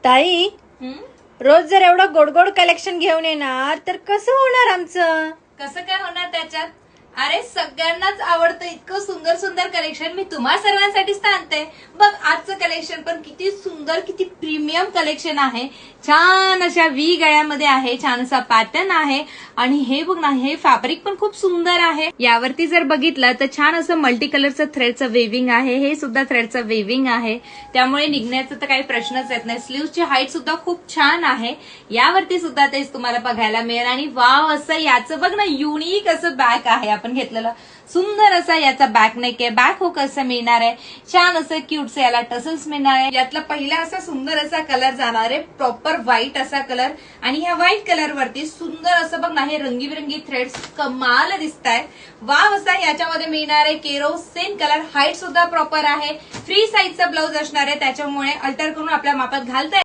ताई, रोज जर एवढं गोड गोड कलेक्शन घेऊन येणार तर कसं होणार आमचं? कसं काय होणार त्याच्यात? अरे सगळ्यांनाच आवडतं इतकं सुंदर सुंदर कलेक्शन मी तुम्हा सर्वांसाठीच आणते. बघ आजचं कलेक्शन पण किती सुंदर, किती प्रीमियम कलेक्शन आहे. छान अशा व्ही गळ्यामध्ये आहे, छान असा पॅटर्न आहे आणि हे बघ ना, हे फॅब्रिक पण खूप सुंदर आहे. यावरती जर बघितलं तर छान असं मल्टी कलरचं थ्रेडचं वेविंग आहे. हे सुद्धा थ्रेडचं वेविंग आहे, त्यामुळे निघण्याचा तर काही प्रश्नच येत नाही. स्लीव्हची हाईट सुद्धा खूप छान आहे. यावरती सुद्धा तेच तुम्हाला बघायला मिळेल. आणि वाव, असं याचं बघ ना, युनिक असं बॅक आहे आपण घेतलेलं. सुंदर असा याचा बॅक नेक आहे. बॅक हुक असं मिळणार आहे. छान असं क्यूटचं याला टसल्स मिळणार आहे. यातला पहिला असा सुंदर असा कलर जाणार आहे, प्रॉपर व्हाईट असा कलर. आणि ह्या व्हाईट कलर वरती सुंदर असं बघ ना, हे रंगीबिरंगी थ्रेड्स कमाल दिसत आहेत. वाव, असा याच्यामध्ये मिळणार आहे केरोसिन कलर. हाईट सुद्धा प्रॉपर आहे. फ्री साईजचा ब्लाऊज असणार आहे, त्याच्यामुळे अल्टर करून आपल्या मापात घालता